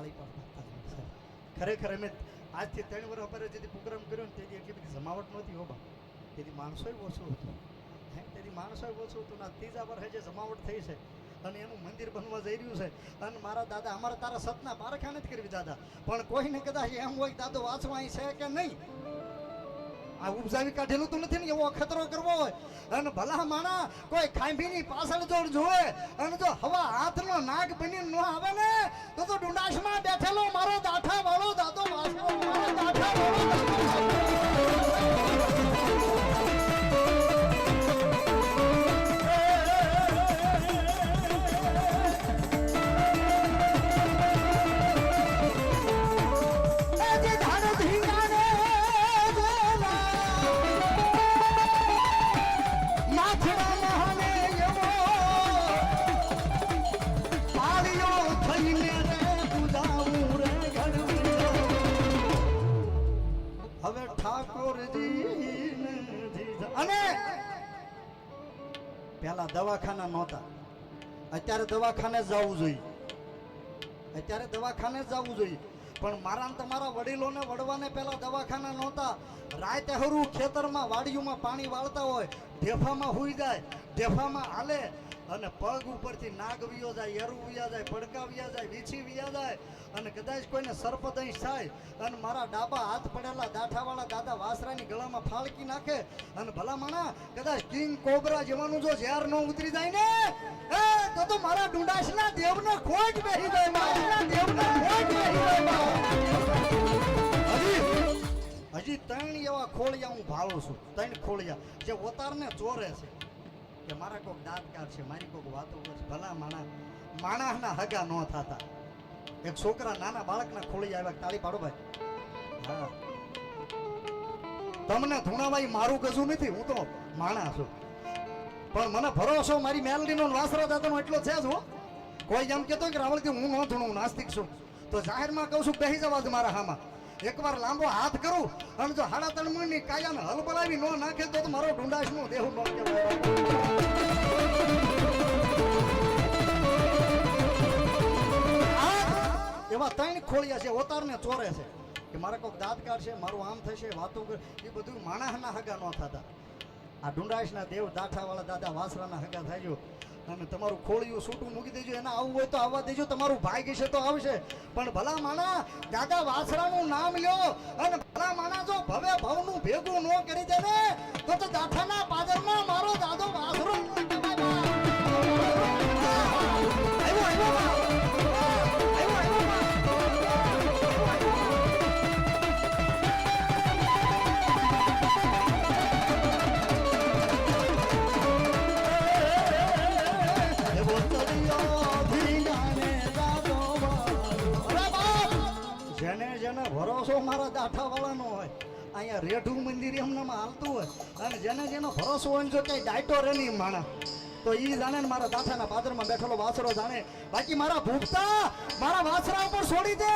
તાળી પાડતા. ખરેખર અમે આજથી 3 વર્ષ પહેલા જેથી પ્રોગ્રામ કર્યો ને તેથી એટલી બધી જમાવટ નહોતી હો બા. તેથી માણસોય ઓછું હતું. તેથી માણસોય ઓછું હતું ને 3જા વર્ષે જે જમાવટ થઈ છે અને એનું મંદિર બનવા જઈ રહ્યું છે. અને મારા દાદા અમારા તારા સતના પારખા નથી કરવી દાદા, પણ કોઈને કદાચ એમ હોય દાદો વાંચવા છે કે નહીં, આ ઉપજાવી કાઢેલું તો નથી ને એવો ખતરો કરવો હોય અને ભલા માણા કોઈ ખાંભીની પાછળ જો જોવે અને જો હવા હાથનો નાગ બની ન આવે ને તો ડુંડાસમાં બેઠેલો મારો દાઠા વાળો દાદો વાંચવો, મારો દાઠા વાળો દાદો અને પેલા દવાખાના નહોતા, અત્યારે દવાખાને જવું જોઈએ, અત્યારે દવાખાને જવું જોઈએ. પણ મારા ને તમારા વડીલોને વડવાને પેલા દવાખાના નહોતા. રાતે હરું ખેતરમાં વાડીઓમાં પાણી વાળતા હોય, ઢેફામાં હુઈ જાય, ઢેફામાં હાલે અને પગ ઉપરથી નાગ વિયો જાય, એરું વિયા જાય, પડકા વિયા જાય, વીછી વિયા જાય અને કદાચ કોઈને સર્પદંશ થાય અને મારા ડાબા હાથ પડેલા દાઠાવાળા દાદા વાસરાની ગળામાં ફાળકી નાખે અને ભલા માણા કદાચ કિંગ કોબરા જેવાનું જો ઝેર ન ઉતરી જાય ને તો મારા ડુંડાસના દેવનો ખોટ બેહી જાય, મારા દેવનો ખોટ બેહી જાય. હજી 3 એવા ખોળિયા હું ભાળું છું, 3 ખોળિયા જે ઓતારને ચોરે છે કે મારા કોઈક દાંત કાઢશે, મારી કોઈક વાતો કરશે. ભલા માણસના હગા ન થતા. એક છોકરા નાના બાળકના ખોળી આવ્યા, તાળી પાડો ભાઈ. હા, તમને ધૂણાભાઈ મારું કશું નથી, હું તો માણસ છું, પણ મને ભરોસો મારી મેલડીનો વાસરા દાદાનો એટલો છે જ હો. કોઈ એમ કહેતો કે રાવળથી હું ન ધૂણું, નાસ્તિક છું, તો જાહેરમાં કહું છું બેસી જવા જ મારા હામાં. એકવાર લાંબો હાથ કરું અને જો 3.5 મણની કાયાને હલ બોલાવી ન નાખે તો મારો ઢુંડાશનો દેહ ન કહેવાય. એવા 3 ખોળિયા છે, ઓતારને ચોરે છે કે મારા કોઈક દાંત કાઢશે, મારું આમ થશે, વાતો કર. એ બધું માણસના હગા ન થતા. આ ઢુંડાશના દેવ દાઠાવાળા દાદા વાસરાના હગા થાય. અને તમારું ખોળિયું છૂટું મૂકી દેજો, એને આવવું હોય તો આવવા દેજો, તમારું ભાગ્ય છે તો આવશે. પણ ભલા માણા દાદા વાસરાનું નામ લ્યો અને ભલા માણા જો ભવે ભવનું ભેગું ન કરી દે ને તો દાઠાના પાદરમાં મારો દાદો વાસરો ભરોસો મારા દાઠા વાળાનો હોય. અહીંયા રેઢું મંદિર એમનામાં હાલતું હોય અને જેનો ભરોસો હોય જો કઈ ડાયટો રે નહીં માણા તો ઈ જાણે ને મારા દાઠાના પાદરમાં બેઠેલો વાસરો જાણે. બાકી મારા ભૂપતા મારા વાસરા ઉપર છોડી દે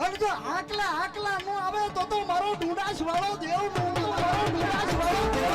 અને જો આકલા ન આવે તો મારો ડુંડાસ વાળો દેવ, મારો ડુંડાસ વાળો દેવ.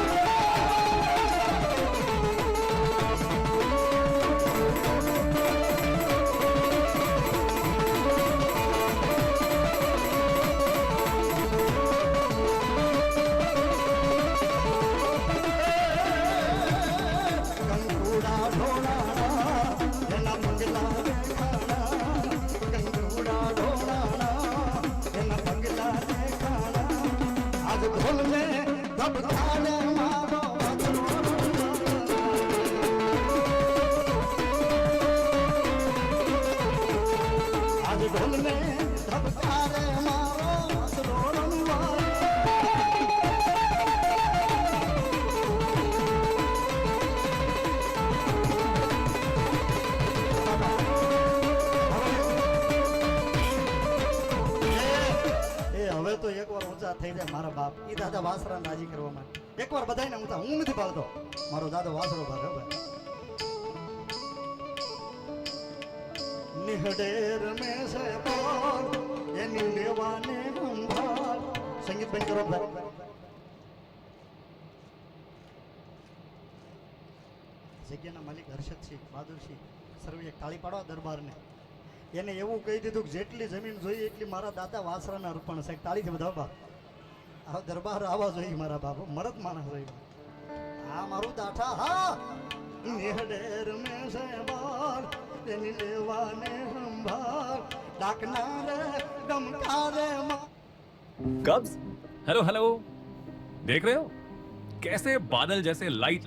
થઈ જાય મારા બાપ. એ દાદા વાસરા રાજી કરવા માટે એકવાર બધાને હું નથી પાડતો, મારો દાદો વાસરો ભાગ. નિહડેર મે છે પાર એની લેવાને સંભાળ. સંગીત બંધ કરો ભાઈ. જગ્યાના માલિક હર્ષદસિંહ બહાદુરસિંહ સર્વે એક તાળી પાડો દરબારને. એને એવું કહી દીધું કે જેટલી જમીન જોઈએ એટલી મારા દાદા વાસરાના અર્પણ છે. તાળીથી બધા બા આ દરબાર આવા જોઈએ મારા બાપુ, મરદ માણસ જોઈએ. આ મારું દાઠા હા નેહડેર મે છે બાર તેની લેવાને સંભાળ ડાકનારે ગમકારે कब्ज हेलो हेलो देख रहे हो कैसे बादल जैसे लाइट